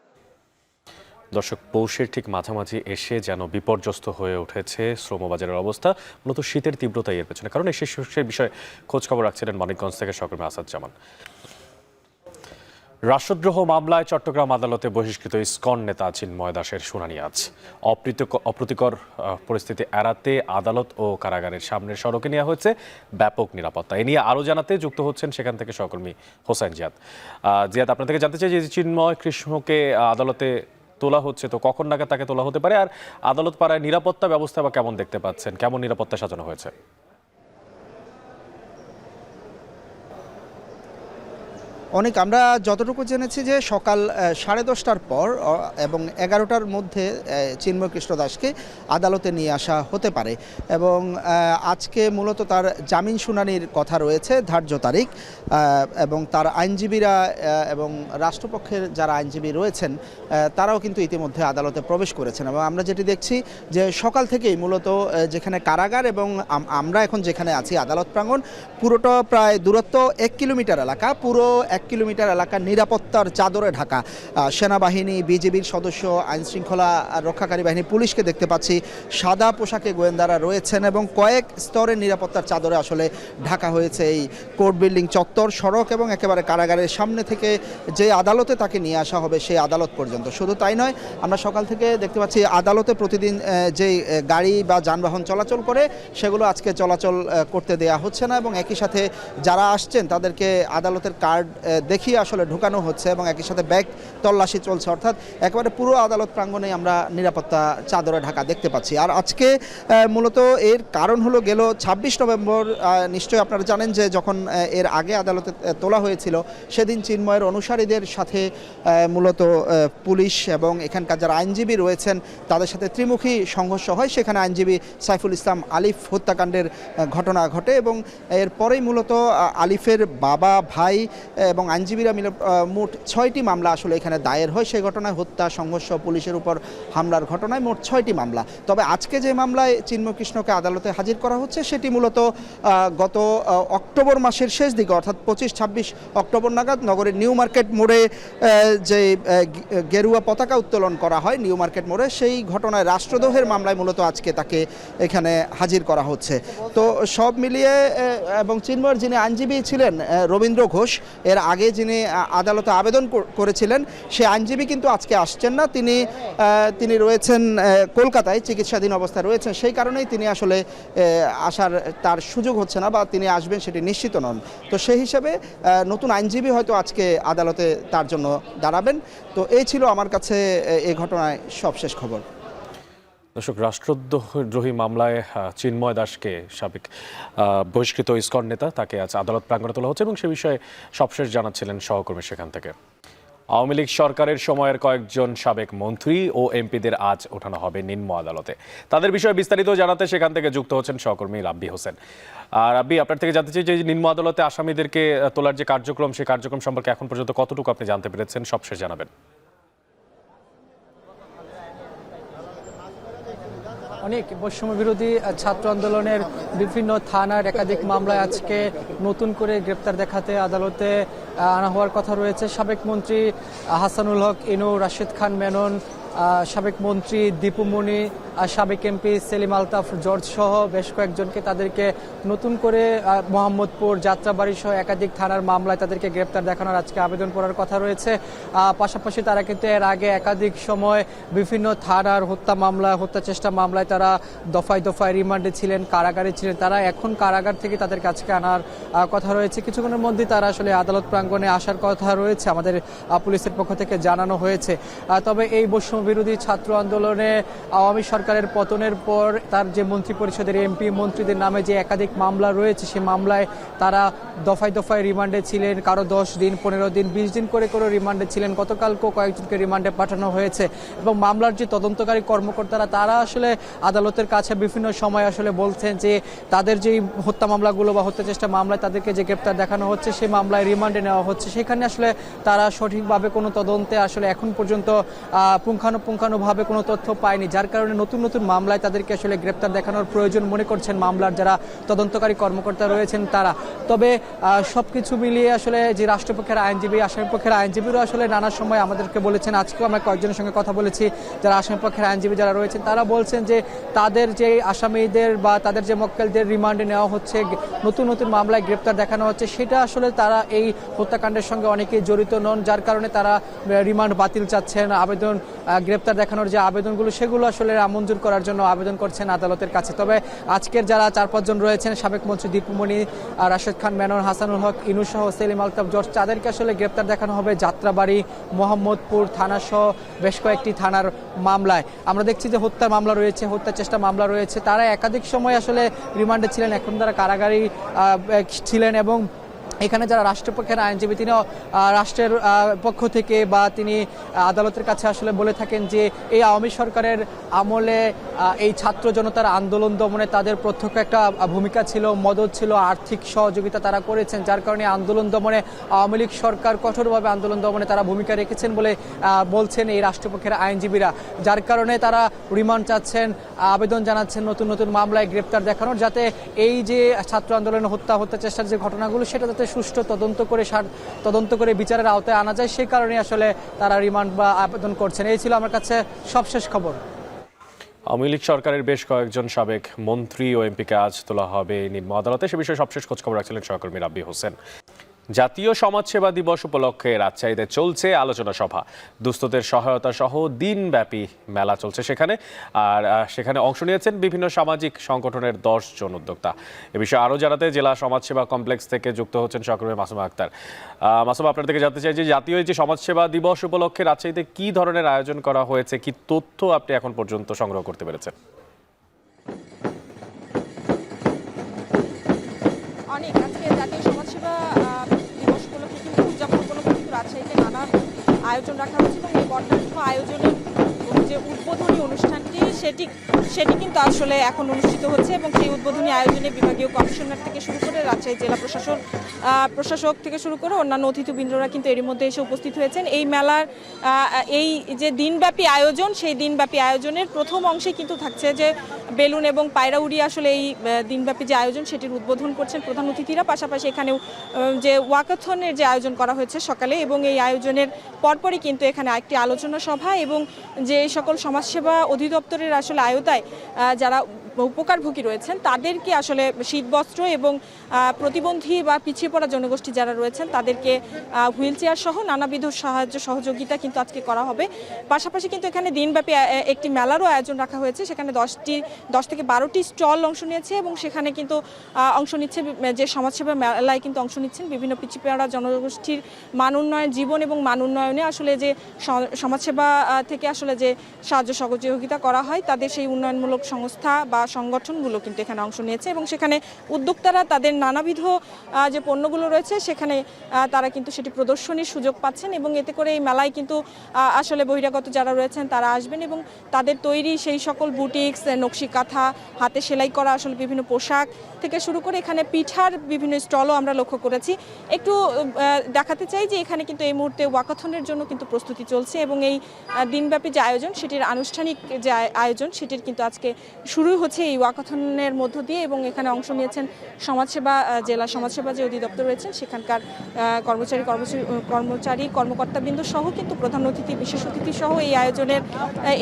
দর্শক, পৌষের ঠিক মাঝামাঝি এসে যেন বিপর্যস্ত হয়ে উঠেছে শ্রমবাজারের অবস্থা। মূলত শীতের তীব্রতাই এর পেছনে কারণ। সে বিষয়ে খোঁজ খবর রাখছিলেন মানিকগঞ্জ থেকে সহকর্মী আসাদ জামান। রাষ্ট্রদ্রোহ মামলায় চট্টগ্রাম আদালতে বহিষ্কৃত ইসকন নেতা চিন্ময় দাসের শুনানি আজ। অপ্রীতিকর পরিস্থিতি এড়াতে আদালত ও কারাগারের সামনের সড়কে নেওয়া হয়েছে ব্যাপক নিরাপত্তা। এ নিয়ে আরও জানাতে যুক্ত হচ্ছেন সেখান থেকে সহকর্মী হোসেন জিয়াদ। জিয়াদ, আপনার থেকে জানতে চাই যে চিন্ময় কৃষ্ণকে আদালতে তোলা হচ্ছে, তো কখন নাগাদ তাকে তোলা হতে পারে, আর আদালত পাড়ায় নিরাপত্তা ব্যবস্থা বা কেমন দেখতে পাচ্ছেন, কেমন নিরাপত্তা সাজানো হয়েছে? অনেক, আমরা যতটুকু জেনেছি যে সকাল 10:30টার পর এবং 11টার মধ্যে চিন্ময় কৃষ্ণ দাসকে আদালতে নিয়ে আসা হতে পারে এবং আজকে মূলত তার জামিন শুনানির কথা রয়েছে, ধার্য তারিখ, এবং তার আইনজীবীরা এবং রাষ্ট্রপক্ষের যারা আইনজীবী রয়েছেন তারাও কিন্তু ইতিমধ্যে আদালতে প্রবেশ করেছেন। এবং আমরা যেটি দেখছি যে সকাল থেকেই মূলত যেখানে কারাগার এবং আমরা এখন যেখানে আছি আদালত প্রাঙ্গণ, পুরোটা প্রায় দূরত্ব 1 কিলোমিটার এলাকা, পুরো 1 কিলোমিটার এলাকা নিরাপত্তার চাদরে ঢাকা। সেনাবাহিনী, বিজিবির সদস্য, আইনশৃঙ্খলা রক্ষাকারী বাহিনী, পুলিশকে দেখতে পাচ্ছি, সাদা পোশাকে গোয়েন্দারা রয়েছেন এবং কয়েক স্তরের নিরাপত্তার চাদরে আসলে ঢাকা হয়েছে এই কোর্ট বিল্ডিং চত্বর, সড়ক এবং একেবারে কারাগারের সামনে থেকে যে আদালতে তাকে নিয়ে আসা হবে সেই আদালত পর্যন্ত। শুধু তাই নয়, আমরা সকাল থেকে দেখতে পাচ্ছি আদালতে প্রতিদিন যে গাড়ি বা যানবাহন চলাচল করে সেগুলো আজকে চলাচল করতে দেয়া হচ্ছে না এবং একই সাথে যারা আসছেন তাদেরকে আদালতের কার্ড দেখিয়ে আসলে ঢোকানো হচ্ছে এবং একই সাথে ব্যাগ তল্লাশি চলছে। অর্থাৎ একেবারে পুরো আদালত প্রাঙ্গণে আমরা নিরাপত্তা চাদরে ঢাকা দেখতে পাচ্ছি। আর আজকে মূলত এর কারণ হলো গেল 26 নভেম্বর, নিশ্চয়ই আপনারা জানেন যে যখন এর আগে আদালতে তোলা হয়েছিল সেদিন চিন্ময়ের অনুসারীদের সাথে মূলত পুলিশ এবং এখানকার যারা আইনজীবী রয়েছেন তাদের সাথে ত্রিমুখী সংঘর্ষ হয়। সেখানে আইনজীবী সাইফুল ইসলাম আলিফ হত্যাকাণ্ডের ঘটনা ঘটে এবং এরপরেই মূলত আলিফের বাবা, ভাই এবং আইনজীবীরা মিলে মোট 6টি মামলা আসলে এখানে দায়ের হয়। সেই ঘটনায় হত্যা, সংঘর্ষ, পুলিশের উপর হামলার ঘটনায় মোট 6টি মামলা। তবে আজকে যে মামলায় চিন্ময় কৃষ্ণকে আদালতে হাজির করা হচ্ছে সেটি মূলত গত অক্টোবর মাসের শেষ দিকে, অর্থাৎ 25-26 অক্টোবর নাগাদ নগরের নিউ মার্কেট মোড়ে যে গেরুয়া পতাকা উত্তোলন করা হয় নিউ মার্কেট মোড়ে, সেই ঘটনায় রাষ্ট্রদ্রোহের মামলায় মূলত আজকে তাকে এখানে হাজির করা হচ্ছে। তো সব মিলিয়ে এবং চিন্ময়ের যিনি আইনজীবী ছিলেন রবীন্দ্র ঘোষ, এর আগে যিনি আদালতে আবেদন করেছিলেন সে আইনজীবী কিন্তু আজকে আসছেন না। তিনি রয়েছেন কলকাতায়, চিকিৎসাধীন অবস্থায় রয়েছেন। সেই কারণেই তিনি আসলে আসার তার সুযোগ হচ্ছে না বা তিনি আসবেন সেটি নিশ্চিত নন। তো সেই হিসাবে নতুন আইনজীবী হয়তো আজকে আদালতে তার জন্য দাঁড়াবেন। তো এই ছিল আমার কাছে এই ঘটনায় সবশেষ খবর। দর্শক, রাষ্ট্রদ্রোহী মামলায় চিন্ময় দাসকে, সাবেক বহিষ্কৃত ইসকন নেতা, তাকে আজ আদালত প্রাঙ্গণে তোলা হচ্ছে এবং সে বিষয়ে সবশেষ জানাচ্ছিলেন সহকর্মী সেখান থেকে। আওয়ামী লীগ সরকারের সময়ের কয়েকজন সাবেক মন্ত্রী ও এমপিদের আজ ওঠানো হবে নিম্ন আদালতে। তাদের বিষয়ে বিস্তারিত জানাতে সেখান থেকে যুক্ত হচ্ছেন সহকর্মী রাব্বি হোসেন। আর রাব্বি, আপনার থেকে জানতে চাই যে নিম্ন আদালতে আসামিদেরকে তোলার যে কার্যক্রম, সেই কার্যক্রম সম্পর্কে এখন পর্যন্ত কতটুকু আপনি জানতে পেরেছেন, সবশেষ জানাবেন। অনেক বৈষম্য বিরোধী ছাত্র আন্দোলনের বিভিন্ন থানার একাধিক মামলায় আজকে নতুন করে গ্রেপ্তার দেখাতে আদালতে আনা হওয়ার কথা রয়েছে। সাবেক মন্ত্রী হাসানুল হক ইনু, রাশেদ খান মেনন, সাবেক মন্ত্রী দীপু মনি, সাবেক এমপি সেলিম আলতাফ জর্জ সহ বেশ কয়েকজনকে তাদেরকে নতুন করে মোহাম্মদপুর, যাত্রাবাড়ি সহ একাধিক থানার মামলায় তাদেরকে গ্রেপ্তার দেখানোর আজকে আবেদন করার কথা রয়েছে। পাশাপাশি তারা কিন্তু এর আগে একাধিক সময় বিভিন্ন থানার হত্যা মামলা, হত্যা চেষ্টা মামলায় তারা দফায় দফায় রিমান্ডে ছিলেন, কারাগারে ছিলেন। তারা এখন কারাগার থেকে তাদেরকে আজকে আনার কথা রয়েছে। কিছুক্ষণের মধ্যেই তারা আসলে আদালত প্রাঙ্গণে আসার কথা রয়েছে, আমাদের পুলিশের পক্ষ থেকে জানানো হয়েছে। তবে এই বৈষম্য বিরোধী ছাত্র আন্দোলনে আওয়ামী সরকারের পতনের পর তার যে মন্ত্রী পরিষদের এমপি মন্ত্রীদের নামে যে একাধিক মামলা রয়েছে, সেই মামলায় তারা দফায় দফায় রিমান্ডে ছিলেন। কারো 10 দিন, 15 দিন, 20 দিন করে রিমান্ডে ছিলেন। গতকালকেও কয়েকজনকে রিমান্ডে পাঠানো হয়েছে এবং মামলার যে তদন্তকারী কর্মকর্তারা তারা আসলে আদালতের কাছে বিভিন্ন সময় আসলে বলছেন যে তাদের যেই হত্যা মামলাগুলো বা হত্যা চেষ্টা মামলায় তাদেরকে যে গ্রেপ্তার দেখানো হচ্ছে, সেই মামলায় রিমান্ডে নেওয়া হচ্ছে, সেখানে আসলে তারা সঠিকভাবে কোনো তদন্তে আসলে এখন পর্যন্ত পুঙ্খানুপুঙ্খানুভাবে কোনো তথ্য পায়নি, যার কারণে নতুন নতুন মামলায় তাদেরকে আসলে গ্রেপ্তার দেখানোর প্রয়োজন মনে করছেন মামলার যারা তদন্তকারী কর্মকর্তা রয়েছেন তারা। তবে সবকিছু মিলিয়ে আসলে যে রাষ্ট্রপক্ষের আইনজীবী, আসামিপক্ষের আইনজীবীরা আসলে নানা সময় আমাদেরকে বলেছেন, আজকেও আমরা কয়েকজনের সঙ্গে কথা বলেছি যারা আসামিপক্ষের আইনজীবী যারা রয়েছেন, তারা বলছেন যে তাদের যে আসামিদের বা তাদের যে মক্কেলদের রিমান্ডে নেওয়া হচ্ছে, নতুন নতুন মামলায় গ্রেপ্তার দেখানো হচ্ছে, সেটা আসলে তারা এই হত্যাকাণ্ডের সঙ্গে অনেকেই জড়িত নন, যার কারণে তারা রিমান্ড বাতিল চাচ্ছেন। আবেদন গ্রেপ্তার দেখানোর যে আবেদনগুলো সেগুলো আসলে মঞ্জুর করার জন্য আবেদন করছেন আদালতের কাছে। তবে আজকের যারা 4-5 জন রয়েছেন, সাবেক মন্ত্রী দীপু মনি, রাশেদ খান মেনন, হাসানুল হক ইনু সহ সেলিম আলতাফ জর্জ, তাদেরকে আসলে গ্রেপ্তার দেখানো হবে যাত্রাবাড়ি, মোহাম্মদপুর থানা সহ বেশ কয়েকটি থানার মামলায়। আমরা দেখছি যে হত্যার মামলা রয়েছে, হত্যা চেষ্টা মামলা রয়েছে। তারা একাধিক সময় আসলে রিমান্ডে ছিলেন, এখন তারা কারাগারেই ছিলেন এবং এখানে যারা রাষ্ট্রপক্ষের আইনজীবী তিনি রাষ্ট্রের পক্ষ থেকে বা তিনি আদালতের কাছে আসলে বলে থাকেন যে এই আওয়ামী সরকারের আমলে এই ছাত্র জনতার আন্দোলন দমনে তাদের প্রত্যক্ষ একটা ভূমিকা ছিল, মদত ছিল, আর্থিক সহযোগিতা তারা করেছেন, যার কারণে আন্দোলন দমনে আওয়ামী লীগ সরকার কঠোরভাবে আন্দোলন দমনে তারা ভূমিকা রেখেছেন বলে বলছেন এই রাষ্ট্রপক্ষের আইনজীবীরা, যার কারণে তারা রিমান্ড চাচ্ছেন, আবেদন জানাচ্ছেন নতুন নতুন মামলায় গ্রেপ্তার দেখানোর, যাতে এই যে ছাত্র আন্দোলনের হত্যা চেষ্টার যে ঘটনাগুলো সেটা যাতে সুষ্ঠু তদন্ত করে বিচারের আওতায় আনা যায়, সেই কারণে আসলে তারা রিমান্ড বা আবেদন করছেন। এই ছিল আমার কাছে সবশেষ খবর। আওয়ামী লীগ সরকারের বেশ কয়েকজন সাবেক মন্ত্রী ও এমপিকে আজ তোলা হবে নিম্ন আদালতে। সে বিষয়ে সবশেষ খোঁজখবর রাখছিলেন সহকর্মী রাব্বি হোসেন। জাতীয় সমাজসেবা দিবস উপলক্ষে রাজশাহীতে চলছে আলোচনা সভা, দুস্থদের সহায়তা সহ দিনব্যাপী মেলা চলছে সেখানে। আর সেখানে অংশ নিয়েছেন বিভিন্ন সামাজিক সংগঠনের 10 জন উদ্যোক্তা। এ বিষয়ে আরও জানাতে জেলা সমাজসেবা কমপ্লেক্স থেকে যুক্ত হচ্ছেন সহকর্মী মাসুমা আক্তার। মাসুমা, আপনার থেকে জানতে চাই যে জাতীয় যে সমাজসেবা দিবস উপলক্ষে রাজশাহীতে কী ধরনের আয়োজন করা হয়েছে, কি তথ্য আপনি এখন পর্যন্ত সংগ্রহ করতে পেরেছেন? অনেক আজকে জাতীয় সমাজসেবা দিবস উপলক্ষে কিন্তু উদযাপন উপলক্ষে কিন্তু রাজশাহীতে নানা আয়োজন রাখা হয়েছে এবং এই বর্ণাঢ্য আয়োজনের যে উদ্বোধনী অনুষ্ঠানটি সেটি কিন্তু আসলে এখন অনুষ্ঠিত হচ্ছে এবং সেই উদ্বোধনী আয়োজনে বিভাগীয় কমিশনার থেকে শুরু করে রাজশাহী জেলা প্রশাসক থেকে শুরু করে অন্যান্য অতিথিবৃন্দরা কিন্তু এর মধ্যে এসে উপস্থিত হয়েছেন। এই মেলার এই যে দিনব্যাপী আয়োজন, সেই দিনব্যাপী আয়োজনের প্রথম অংশে কিন্তু থাকছে যে বেলুন এবং পায়রা উড়িয়ে আসলে এই দিনব্যাপী যে আয়োজন সেটির উদ্বোধন করছেন প্রধান অতিথিরা। পাশাপাশি এখানেও যে ওয়াকাথনের যে আয়োজন করা হয়েছে সকালে, এবং এই আয়োজনের পরপরই কিন্তু এখানে একটি আলোচনা সভা এবং যে সকল সমাজসেবা অধিদপ্তরের আসলে আওতায় যারা উপকারভোগী রয়েছেন তাদেরকে আসলে শীতবস্ত্র এবং প্রতিবন্ধী বা পিছিয়ে পড়া জনগোষ্ঠী যারা রয়েছেন তাদেরকে হুইল চেয়ার সহ নানাবিধ সাহায্য সহযোগিতা কিন্তু আজকে করা হবে। পাশাপাশি কিন্তু এখানে দিনব্যাপী একটি মেলারও আয়োজন রাখা হয়েছে, সেখানে 10 থেকে 12টি স্টল অংশ নিয়েছে এবং সেখানে কিন্তু অংশ নিচ্ছে যে সমাজসেবা মেলায় কিন্তু অংশ নিচ্ছেন বিভিন্ন পিছিয়ে পড়া জনগোষ্ঠীর মান উন্নয়ন, জীবন এবং মান উন্নয়নে আসলে যে সমাজসেবা থেকে আসলে যে সাহায্য সহযোগিতা করা হয় তাদের সেই উন্নয়নমূলক সংস্থা বা সংগঠনগুলো কিন্তু এখানে অংশ নিয়েছে এবং সেখানে উদ্যোক্তারা তাদের নানাবিধ যে পণ্যগুলো রয়েছে সেখানে তারা কিন্তু সেটি প্রদর্শনীর সুযোগ পাচ্ছেন এবং এতে করে এই মেলায় কিন্তু আসলে বহিরাগত যারা রয়েছেন তারা আসবেন এবং তাদের তৈরি সেই সকল বুটিক্স, নকশি কাঁথা, হাতে সেলাই করা আসলে বিভিন্ন পোশাক থেকে শুরু করে এখানে পিঠার বিভিন্ন স্টলও আমরা লক্ষ্য করেছি। একটু দেখাতে চাই যে এখানে কিন্তু এই মুহূর্তে ওয়াকাথনের জন্য কিন্তু প্রস্তুতি চলছে এবং এই দিনব্যাপী যে আয়োজন সেটির আনুষ্ঠানিক যে আয়োজন সেটির কিন্তু আজকে শুরু হচ্ছে এই ওয়াকাথনের মধ্য দিয়ে এবং এখানে অংশ নিয়েছেন সমাজসেবা জেলা সমাজসেবা যে অধিদপ্তর রয়েছেন সেখানকার কর্মকর্তাবৃন্দ সহ কিন্তু প্রধান অতিথি, বিশেষ অতিথি সহ এই আয়োজনের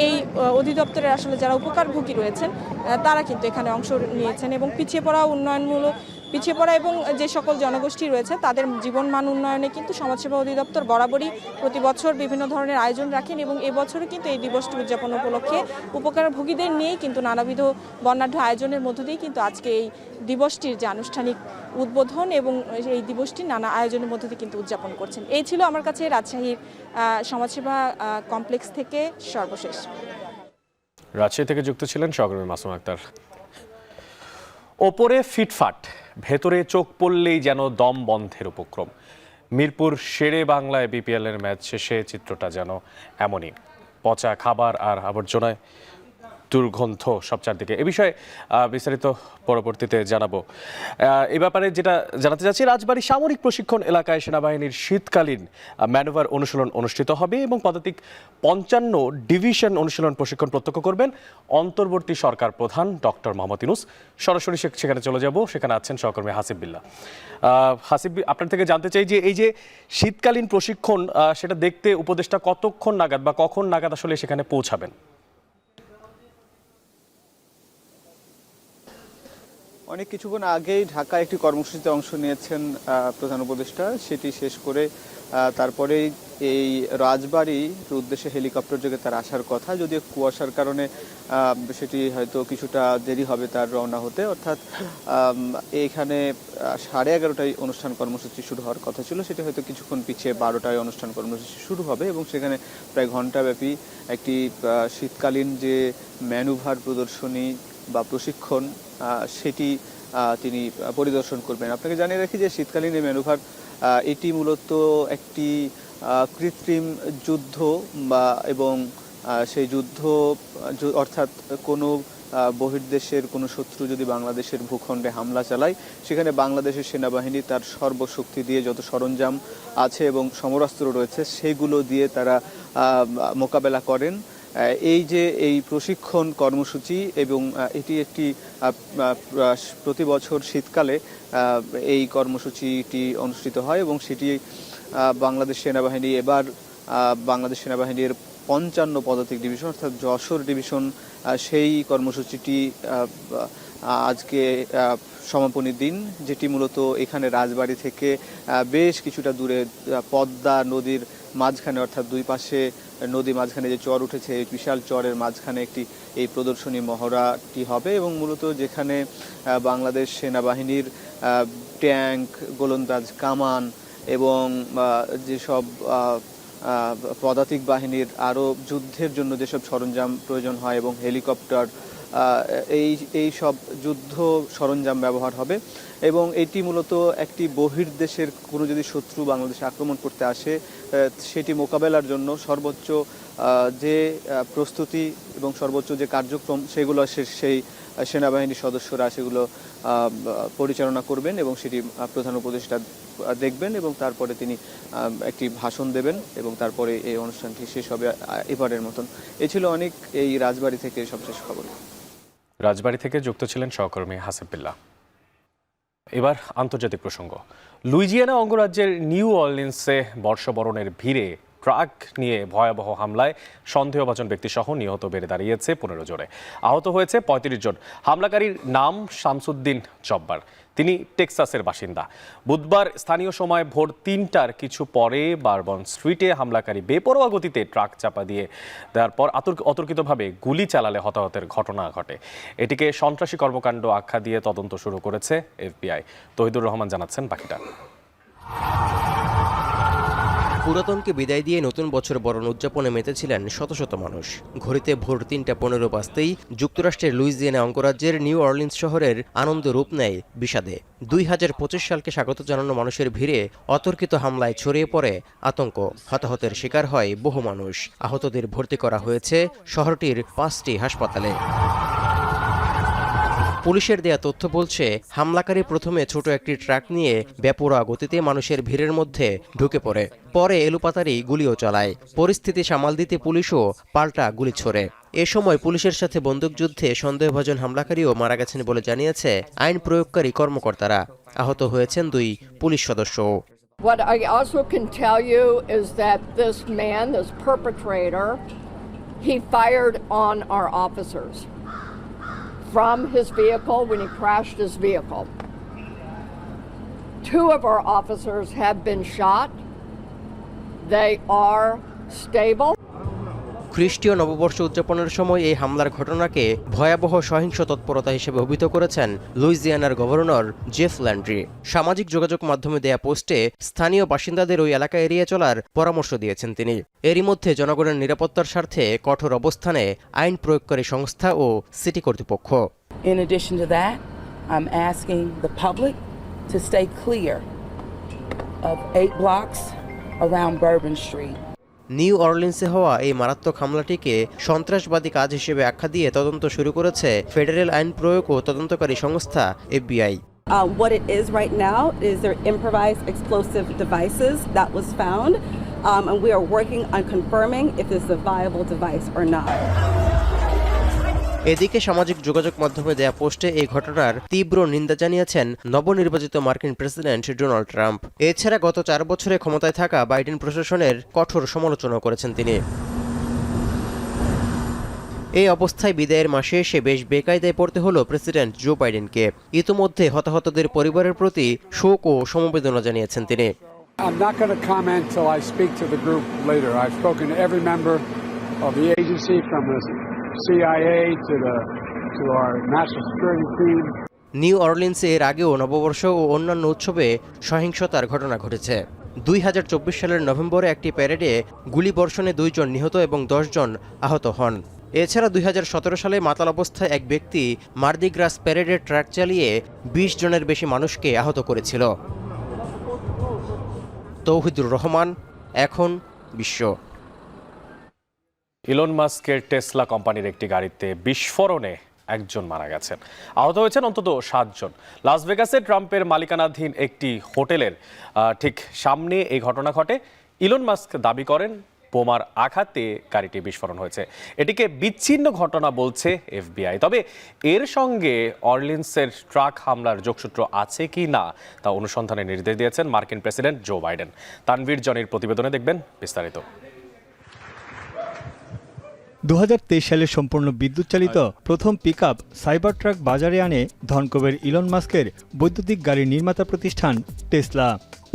এই অধিদপ্তরের আসলে যারা উপকারভোগী রয়েছেন তারা কিন্তু এখানে অংশ নিয়েছেন এবং পিছিয়ে পড়া এবং যে সকল জনগোষ্ঠী রয়েছে তাদের জীবনমান উন্নয়নে কিন্তু সমাজসেবা অধিদপ্তর বরাবরই প্রতি বছর বিভিন্ন ধরনের আয়োজন রাখেন এবং এবছরও কিন্তু এই দিবসটি উদযাপন উপলক্ষে উপকারভোগীদের নিয়েই কিন্তু নানাবিধ বর্ণাঢ্য আয়োজনের মধ্য দিয়ে কিন্তু আজকে এই দিবসটির যে আনুষ্ঠানিক উদ্বোধন এবং এই দিবসটি নানা আয়োজনের মধ্য দিয়ে কিন্তু উদযাপন করছেন। এই ছিল আমার কাছে রাজশাহীর সমাজসেবা কমপ্লেক্স থেকে সর্বশেষ। রাজশাহী থেকে যুক্ত ছিলেন সহকর্মী মাসুম আক্তার। ওপরে ফিটফাট, ভেতরে চোখ পড়লেই যেন দম বন্ধের উপক্রম। মিরপুর শেরে বাংলায় বিপিএল এর ম্যাচ শেষে চিত্রটা যেন এমনই, পচা খাবার আর আবর্জনায় দুর্গন্ধ সব চারদিকে। এ বিষয়ে বিস্তারিত পরবর্তীতে জানাবো। এই ব্যাপারে যেটা জানাতে চাচ্ছি, রাজবাড়ী সামরিক প্রশিক্ষণ এলাকায় সেনাবাহিনীর শীতকালীন ম্যানুভার অনুশীলন অনুষ্ঠিত হবে এবং পদাতিক 55 ডিভিশন অনুশীলন প্রশিক্ষণ প্রত্যক্ষ করবেন অন্তর্বর্তী সরকার প্রধান ডক্টর মোহাম্মদ ইউনূস। সরাসরি সেখানে চলে যাব, সেখানে আছেন সহকর্মী হাসিব বিল্লাহ। হাসিব, আপনার থেকে জানতে চাই যে এই যে শীতকালীন প্রশিক্ষণ সেটা দেখতে উপদেষ্টা কতক্ষণ নাগাদ বা কখন নাগাদ আসলে সেখানে পৌঁছাবেন? অনেক কিছুক্ষণ আগেই ঢাকায় একটি কর্মসূচিতে অংশ নিয়েছেন প্রধান উপদেষ্টা। সেটি শেষ করে তারপরেই এই রাজবাড়ির উদ্দেশ্যে হেলিকপ্টার যোগে তার আসার কথা, যদিও কুয়াশার কারণে সেটি হয়তো কিছুটা দেরি হবে তার রওনা হতে। অর্থাৎ এইখানে 11:30টায় অনুষ্ঠান কর্মসূচি শুরু হওয়ার কথা ছিল, সেটি হয়তো কিছুক্ষণ পিছিয়ে 12টায় অনুষ্ঠান কর্মসূচি শুরু হবে এবং সেখানে প্রায় ঘণ্টাব্যাপী একটি শীতকালীন যে ম্যানুভার প্রদর্শনী বা প্রশিক্ষণ সেটি তিনি পরিদর্শন করবেন। আপনাকে জানিয়ে রাখি যে শীতকালীন এই ম্যানুভার এটি মূলত একটি কৃত্রিম যুদ্ধ এবং সেই যুদ্ধ অর্থাৎ কোনো বহির্দেশের কোনো শত্রু যদি বাংলাদেশের ভূখণ্ডে হামলা চালায়, সেখানে বাংলাদেশের সেনাবাহিনী তার সর্বশক্তি দিয়ে যত সরঞ্জাম আছে এবং সমরাস্ত্র রয়েছে সেগুলো দিয়ে তারা মোকাবেলা করেন। এই যে এই প্রশিক্ষণ কর্মসূচি এবং এটি একটি প্রতি বছর শীতকালে এই কর্মসূচিটি অনুষ্ঠিত হয় এবং সেটি বাংলাদেশ সেনাবাহিনী এবার বাংলাদেশ সেনাবাহিনীর 55 পদাতিক ডিভিশন অর্থাৎ যশোর ডিভিশন সেই কর্মসূচিটি আজকে সমাপনী দিন, যেটি মূলত এখানে রাজবাড়ী থেকে বেশ কিছুটা দূরে পদ্মা নদীর মাঝখানে অর্থাৎ দুই পাশে নদী মাঝখানে যে চর উঠেছে এই বিশাল চরের মাঝখানে একটি এই প্রদর্শনী মহড়াটি হবে এবং মূলত যেখানে বাংলাদেশ সেনাবাহিনীর ট্যাঙ্ক, গোলন্দাজ কামান এবং যেসব পদাতিক বাহিনীর আরও যুদ্ধের জন্য যেসব সরঞ্জাম প্রয়োজন হয় এবং হেলিকপ্টার এই সব যুদ্ধ সরঞ্জাম ব্যবহার হবে এবং এটি মূলত একটি বহির্দেশের কোনো যদি শত্রু বাংলাদেশে আক্রমণ করতে আসে সেটি মোকাবেলার জন্য সর্বোচ্চ যে প্রস্তুতি এবং সর্বোচ্চ যে কার্যক্রম সেগুলো সেই সেনাবাহিনীর সদস্যরা সেগুলো পরিচালনা করবেন এবং সেটি প্রধান উপদেষ্টা দেখবেন এবং তারপরে তিনি একটি ভাষণ দেবেন এবং তারপরে এই অনুষ্ঠানটি শেষ হবে এবারের মতন। এ ছিল অনেক এই রাজবাড়ী থেকে সবশেষ খবর। রাজবাড়ী থেকে যুক্ত ছিলেন সহকর্মী হাসিব বিল্লাহ। এবার আন্তর্জাতিক প্রসঙ্গ। লুইজিয়ানা অঙ্গরাজ্যের নিউ অরলিন্সে বর্ষবরণের ভিড়ে ট্রাক নিয়ে ভয়াবহ হামলায় সন্দেহভাজন ব্যক্তিসহ নিহত বেড়ে দাঁড়িয়েছে 15 জনে। আহত হয়েছে 35 জন। হামলাকারীর নাম শামসুদ্দিন জব্বার, তিনি টেক্সাসের বাসিন্দা। বুধবার স্থানীয় সময় ভোর 3টার কিছু পরে বারবন স্ট্রিটে হামলাকারী বেপরোয়া গতিতে ট্রাক চাপা দিয়ে দেওয়ার পর অতর্কিতভাবে গুলি চালালে হতাহতের ঘটনা ঘটে। এটিকে সন্ত্রাসী কর্মকাণ্ড আখ্যা দিয়ে তদন্ত শুরু করেছে FBI। তহিদুর রহমান জানাচ্ছেন বাকিটা। পুরাতনকে বিদায় দিয়ে নতুন বছর বরণ উদযাপনে মেতেছিলেন শত শত মানুষ। ঘড়িতে ভোর ৩:১৫ বাজতেই যুক্তরাষ্ট্রের লুইজিয়ানা অঙ্গরাজ্যের নিউ অরলিন্স শহরের আনন্দ রূপ নেয় বিষাদে। ২০২৫ সালকে স্বাগত জানানো মানুষের ভিড়ে অতর্কিত হামলায় ছড়িয়ে পড়ে আতঙ্ক। হতাহতের শিকার হয় বহু মানুষ। আহতদের ভর্তি করা হয়েছে শহরটির ৫টি হাসপাতালে। পুলিশের দেয়া তথ্য বলছে, হামলাকারী প্রথমে ছোট একটি ট্রাক নিয়ে বেপরোয়া গতিতে মানুষের ভিড়ের মধ্যে ঢুকে পড়ে। পরে এলোপাতাড়ি গুলিও চালায়। পরিস্থিতি সামাল দিতে পুলিশও পাল্টা গুলি ছোড়ে। এ সময় পুলিশের সাথে বন্দুকযুদ্ধে সন্দেহভাজন হামলাকারীও মারা গেছেন বলে জানিয়েছে আইন প্রয়োগকারী কর্মকর্তারা। আহত হয়েছেন 2 পুলিশ সদস্যও। What I also can tell you is that this man, this perpetrator, he fired on our officers from his vehicle when he crashed his vehicle. 2 of our officers have been shot. They are stable. খ্রিস্টীয় নববর্ষ উদযাপনের সময় এই হামলার ঘটনাকে ভয়াবহ সহিংস তৎপরতা হিসেবে অভিহিত করেছেন লুইজিয়ানার গভর্নর জেফ ল্যান্ড্রি। সামাজিক যোগাযোগ মাধ্যমে দেয়া পোস্টে স্থানীয় বাসিন্দাদের ওই এলাকা এড়িয়ে চলার পরামর্শ দিয়েছেন তিনি। এরই মধ্যে জনগণের নিরাপত্তার স্বার্থে কঠোর অবস্থানে আইন প্রয়োগকারী সংস্থা ও সিটি কর্তৃপক্ষ। In addition to that, I'm asking the public to stay clear of 8 blocks around Bourbon Street. New অরলিন্সে হওয়া এই মারাত্মক হামলাটিকে সন্ত্রাসবাদী কাজ হিসেবে আখ্যা দিয়ে তদন্ত শুরু করেছে ফেডারেল আইন প্রয়োগ ও তদন্তকারী সংস্থা FBI। What it is right now is their improvised explosive devices that was found, and we are working on confirming if this is a viable device or not. এদিকে সামাজিক যোগাযোগ মাধ্যমে দেয়া পোস্টে এই ঘটনার তীব্র নিন্দা জানিয়েছেন নবনির্বাচিত মার্কিন প্রেসিডেন্ট ডোনাল্ড ট্রাম্প। এছাড়া গত 4 বছরে ক্ষমতায় থাকা বাইডেন প্রশাসনের কঠোর সমালোচনা করেছেন তিনি। এই অবস্থায় বিদায়ের মাসে এসে বেশ বেকায়দায় পড়তে হলো প্রেসিডেন্ট জো বাইডেনকে। ইতিমধ্যে হতাহতদের পরিবারের প্রতি শোক ও সমবেদনা জানিয়েছেন তিনি। I'm not going to comment till I speak to the group later. I've spoken to every member of the agency, from the CIA to our national security team. New অরলিন্সে এর আগেও নববর্ষ ও অন্যান্য উৎসবে সহিংসতার ঘটনা ঘটেছে। 2024 সালের নভেম্বরে একটি প্যারেডে গুলিবর্ষণে 2 জন নিহত এবং 10 জন আহত হন। এছাড়া 2017 সালে মাতাল অবস্থায় এক ব্যক্তি মার্দি গ্রাস প্যারেডের ট্রাক চালিয়ে 20 জনের বেশি মানুষকে আহত করেছিল। তৌহিদুর রহমান, এখন বিশ্ব। ইলন মাস্কের টেসলা কোম্পানির একটি গাড়িতে বিস্ফোরণে 1 জন মারা গেছেন। আহত হয়েছেন অন্তত 7 জন। লাস ভেগাসে ট্রাম্পের মালিকানাধীন একটি হোটেলের ঠিক সামনে এই ঘটনা ঘটে। ইলন মাস্ক দাবি করেন বোমার আঘাতে গাড়িটি বিস্ফোরণ হয়েছে। এটিকে বিচ্ছিন্ন ঘটনা বলছে FBI। তবে এর সঙ্গে অরলিন্সের ট্রাক হামলার যোগসূত্র আছে কি না তা অনুসন্ধানের নির্দেশ দিয়েছেন মার্কিন প্রেসিডেন্ট জো বাইডেন। তানভীর জনির প্রতিবেদনে দেখবেন বিস্তারিত। 2023 সালে সম্পূর্ণ বিদ্যুৎ চালিত প্রথম পিকআপ সাইবার ট্রাক বাজারে আনে ধনকুবের ইলন মাস্কের বৈদ্যুতিক গাড়ির নির্মাতা প্রতিষ্ঠান টেসলা।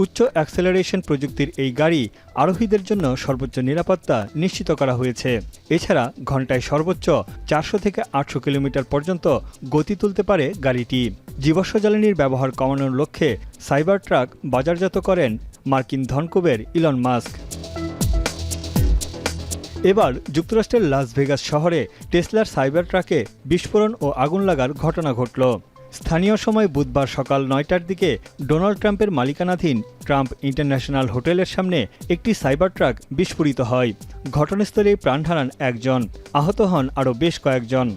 উচ্চ অ্যাক্সেলারেশন প্রযুক্তির এই গাড়ি আরোহীদের জন্য সর্বোচ্চ নিরাপত্তা নিশ্চিত করা হয়েছে। এছাড়া ঘন্টায় সর্বোচ্চ 400 থেকে 800 কিলোমিটার পর্যন্ত গতি তুলতে পারে গাড়িটি। জীবাশ্ম জ্বালানির ব্যবহার কমানোর লক্ষ্যে সাইবার ট্রাক বাজারজাত করেন মার্কিন ধনকুবের ইলন মাস্ক। এবার যুক্তরাষ্ট্রের লাস ভেগাস শহরে টেসলার সাইবার ট্রাকে বিস্ফোরণ ও আগুন লাগার ঘটনা ঘটল। স্থানীয় সময় বুধবার সকাল 9টার দিকে ডোনাল্ড ট্রাম্পের মালিকানাধীন ট্রাম্প ইন্টারন্যাশনাল হোটেলের সামনে একটি সাইবার ট্রাক বিস্ফোরিত হয়। ঘটনাস্থলেই প্রাণ হারান 1 জন, আহত হন আরও বেশ কয়েকজন।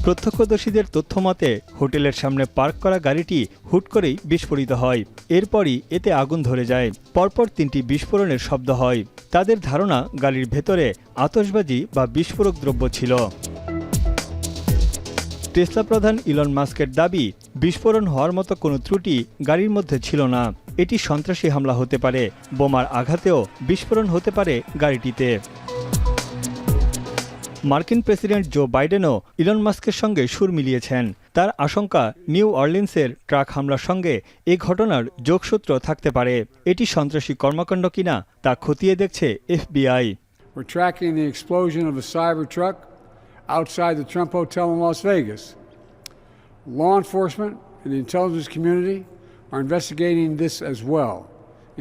প্রত্যক্ষদর্শীদের তথ্য মতে হোটেলের সামনে পার্ক করা গাড়িটি হুট করেই বিস্ফোরিত হয়। এরপরই এতে আগুন ধরে যায়। পরপর 3টি বিস্ফোরণের শব্দ হয়। তাদের ধারণা গাড়ির ভেতরে আতশবাজি বা বিস্ফোরক দ্রব্য ছিল। টেসলা প্রধান ইলন মাস্কের দাবি, বিস্ফোরণ হওয়ার মতো কোনো ত্রুটি গাড়ির মধ্যে ছিল না। এটি সন্ত্রাসী হামলা হতে পারে। বোমার আঘাতেও বিস্ফোরণ হতে পারে গাড়িটিতে। মার্কিন প্রেসিডেন্ট জো বাইডেনও ইলন মাস্কের সঙ্গে সুর মিলিয়েছেন। তার আশঙ্কা, নিউ অরলিন্সের ট্রাক হামলার সঙ্গে এই ঘটনার যোগসূত্র থাকতে পারে। এটি সন্ত্রাসী কর্মকাণ্ড কিনা তা খতিয়ে দেখছে FBI। We're tracking the explosion of a Cybertruck outside the Trump Hotel in Las Vegas. Law enforcement and the intelligence community are investigating this as well.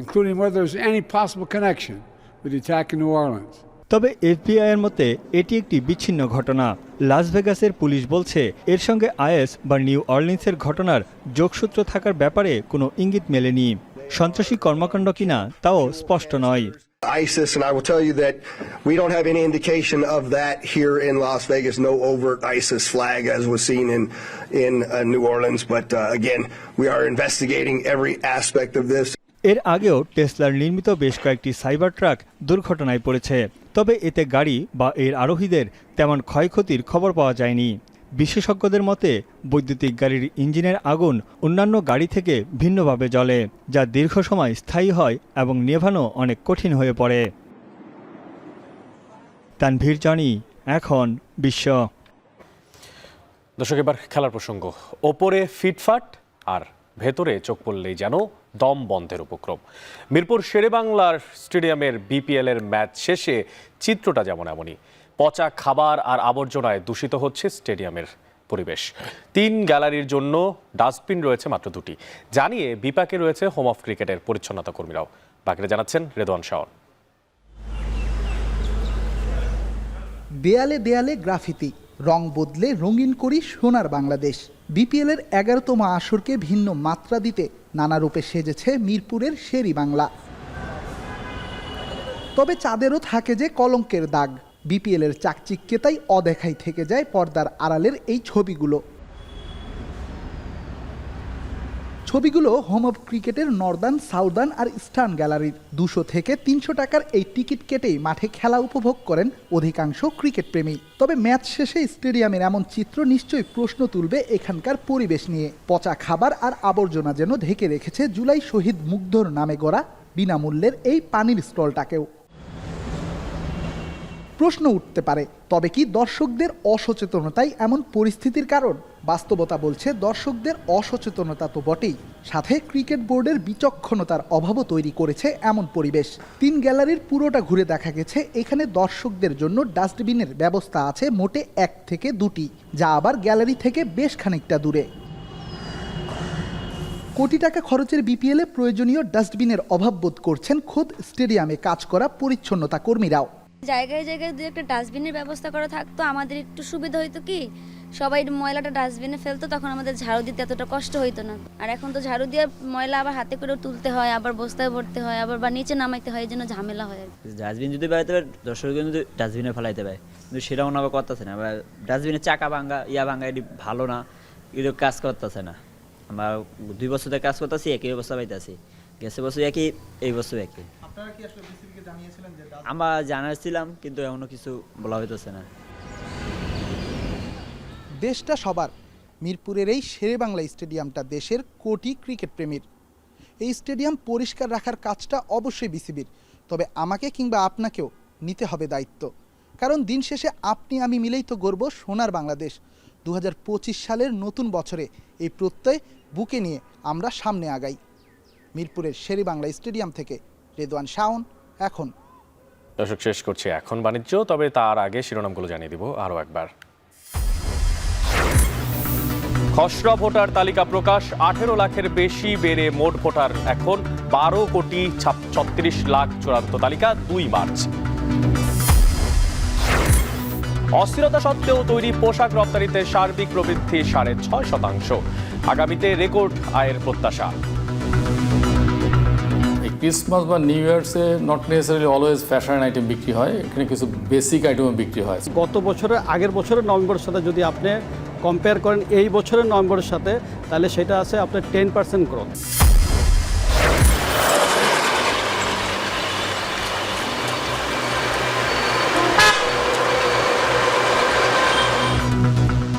including whether there's any possible connection with the attack in New Orleans. তবে এফবিআই এর মতে এটি একটি বিচ্ছিন্ন ঘটনা। লাস ভেগাসের পুলিশ বলছে এর সঙ্গে আইএস বা নিউ অর্লিন্সের ঘটনার যোগসূত্র থাকার ব্যাপারে কোনো ইঙ্গিত মেলেনি। সন্ত্রাসী কর্মকাণ্ড কিনা তাও স্পষ্ট নয়। ISIS, and I will tell you that we don't have any indication of that here in Las Vegas. No overt ISIS flag as was seen in New Orleans. But again, we are investigating every aspect of this. এর আগেও টেসলার নির্মিত বেশ কয়েকটি সাইবার ট্রাক দুর্ঘটনায় পড়েছে, তবে এতে গাড়ি বা এর আরোহীদের তেমন ক্ষয়ক্ষতির খবর পাওয়া যায়নি। বিশেষজ্ঞদের মতে বৈদ্যুতিক গাড়ির ইঞ্জিনের আগুন অন্যান্য গাড়ি থেকে ভিন্নভাবে জ্বলে, যা দীর্ঘ সময় স্থায়ী হয় এবং নেভানো অনেক কঠিন হয়ে পড়ে। তানভীর জনি, এখন বিশ্ব। দর্শক, এবার খেলার প্রসঙ্গ। ওপরে ফিটফাট আর ভেতরে চোখ পড়লেই যেন দম বন্ধের উপক্রম। মিরপুর শেরেবাংলার স্টেডিয়ামের বিপিএল এর ম্যাচ শেষে চিত্রটা যেমন এমনই। পচা খাবার আর আবর্জনায় দূষিত হচ্ছে স্টেডিয়ামের পরিবেশ। 3 গ্যালারির জন্য ডাস্টবিন রয়েছে মাত্র 2টি, জানিয়ে বিপাকে রয়েছে হোম অফ ক্রিকেটের পরিচ্ছন্নতা কর্মীরাও। বাকিরা জানাচ্ছেন রেদওয়ান শাওন। দেয়ালে দেয়ালে গ্রাফিতি, রং বদলে রঙিন করি সোনার বাংলাদেশ। বিপিএল এর 11তম আসরকে ভিন্ন মাত্রা দিতে নানা রূপে সেজেছে মিরপুরের শেরি বাংলা। তবে চাঁদেরও থাকে যে কলঙ্কের দাগ। বিপিএল এর চাকচিক্যতাই অদেখাই থেকে যায় পর্দার আড়ালের এই ছবিগুলো। ছবিগুলো হোম অফ ক্রিকেটের নর্দার্ন, সাউদার্ন আর ইস্টার্ন গ্যালারির। 200 থেকে 300 টাকার এই টিকিট কেটেই মাঠে খেলা উপভোগ করেন অধিকাংশ ক্রিকেট প্রেমী। তবে ম্যাচ শেষে স্টেডিয়ামের এমন চিত্র নিশ্চয়ই প্রশ্ন তুলবে এখানকার পরিবেশ নিয়ে। পচা খাবার আর আবর্জনা যেন ঢেকে রেখেছে জুলাই শহীদ মুগ্ধর নামে গড়া বিনামূল্যের এই পানির স্টলটাকেও। প্রশ্ন উঠতে পারে, তবে কি দর্শকদের অসচেতনতাই এমন পরিস্থিতির কারণ? বাস্তবতা বলছে দর্শকদের অসচেতনতা তো বটেই, সাথে ক্রিকেট বোর্ডের বিচক্ষণতার অভাবও তৈরি করেছে এমন পরিবেশ। 3 গ্যালারির পুরোটা ঘুরে দেখা গেছে এখানে দর্শকদের জন্য ডাস্টবিনের ব্যবস্থা আছে মোটে 1 থেকে 2টি, যা আবার গ্যালারি থেকে বেশ খানিকটা দূরে। কোটি টাকা খরচের বিপিএলে প্রয়োজনীয় ডাস্টবিনের অভাব বোধ করছেন খোদ স্টেডিয়ামে কাজ করা পরিচ্ছন্নতা কর্মীরাও। জায়গায় জায়গায় যদি একটা ডাস্টবিনের ব্যবস্থা করা থাকতো আমাদের একটু সুবিধা হইতো, কি সবাই ময়লাটা ডাস্টবিনে ফেলতো, তখন আমাদের ঝাড়ু দিতে এতটা কষ্ট হইতো না। আর এখন তো ঝাড়ু দিয়ে ময়লা আবার হাতে করে তুলতে হয়, আবার বস্তায় ভরতে হয়, আবার বা নিচে নামাইতে হয়, এই জন্য ঝামেলা হয়। ডাস্টবিন যদি বাড়াইতে পারে, দর্শকজন যদি ডাস্টবিনে ফেলাইতে পারে, কিন্তু সেটা মনে আবার করতেছে না। আবার ডাস্টবিনের চাকা ভাঙা ভাঙা এটি ভালো না, এগুলো কাজ করতেছে না। আমরা 2 বছর ধরে কাজ করতেছি, একই অবস্থা পাইতেছি। গেছে বছর একই, এই বছর একই। আমরা জানাচ্ছিলাম, কিন্তু এমনও কিছু বলা হইতেছে না। দেশটা সবার। মিরপুরের এই শেরেবাংলা স্টেডিয়ামটা দেশের কোটি ক্রিকেট প্রেমীর। এই স্টেডিয়াম পরিষ্কার রাখার কাজটা অবশ্যই বিসিবির, তবে আমাকে কিংবা আপনাকেও নিতে হবে দায়িত্ব। কারণ দিন শেষে আপনি আমি মিলেই তো গর্ব সোনার বাংলাদেশ। 2025 সালের নতুন বছরে এই প্রত্যয় বুকে নিয়ে আমরা সামনে আগাই। মিরপুরের শেরেবাংলা স্টেডিয়াম থেকে রেদওয়ান শাওন, এখন। দর্শক, শেষ করছি এখন বাণিজ্য, তবে তার আগে শিরোনামগুলো জানিয়ে দিব আরও একবার। খসড়া ভোটার তালিকা প্রকাশ, 18 লাখের বেশি বেড়ে মোট ভোটার এখন 12,36,00,000 চূড়ান্ত তালিকা 2 মার্চ। অস্থিরতা সত্ত্বেও তৈরি পোশাক রপ্তানিতে সার্বিক প্রবৃদ্ধি 6.5%। আগামীতে রেকর্ড আয়ের প্রত্যাশা। ক্রিসমাস বা নিউ ইয়ার্সে not necessarily always fashion item বিক্রি হয়, এখানে কিছু বেসিক আইটেমও বিক্রি হয়। গত বছরের আগের বছরের নভেম্বরের সাথে যদি আপনি কম্পেয়ার করেন এই বছরের নভেম্বরের সাথে, তাহলে সেটা আছে আপনার 10% গ্রোথ।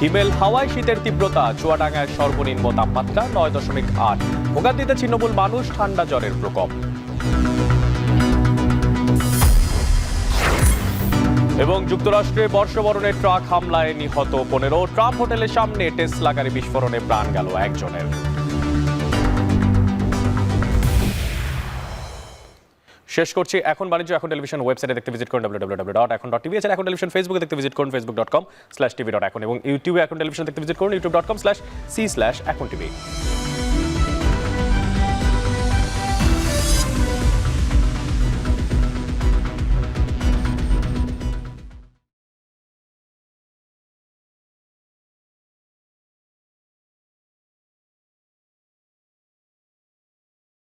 হিমেল হাওয়ায় শীতের তীব্রতা, চুয়াডাঙ্গায় সর্বনিম্ন তাপমাত্রা 9.8। ভোগান্তিতে ছিন্নমূল মানুষ, ঠান্ডা জ্বরের প্রকোপ। এবং যুক্তরাষ্ট্রে বর্ষবরণের ট্রাক হামলায় নিহত 15। ট্রাম্প হোটেলের সামনে টেসলা গাড়ি বিস্ফোরণে প্রাণ গেল একজনের। শেষ করছি এখন বাণিজ্য। এখন টেলিভিশন ওয়েবসাইটে দেখতে ভিজিট করুন www.এখন.tv। এছাড়া এখন টেলিভিশন ফেসবুকে দেখতে ভিজিট করুন facebook.com/tv.এখন এবং ইউটিউবে এখন টেলিভিশন দেখতে ভিজিট করুন youtube.com/c/এখন tv।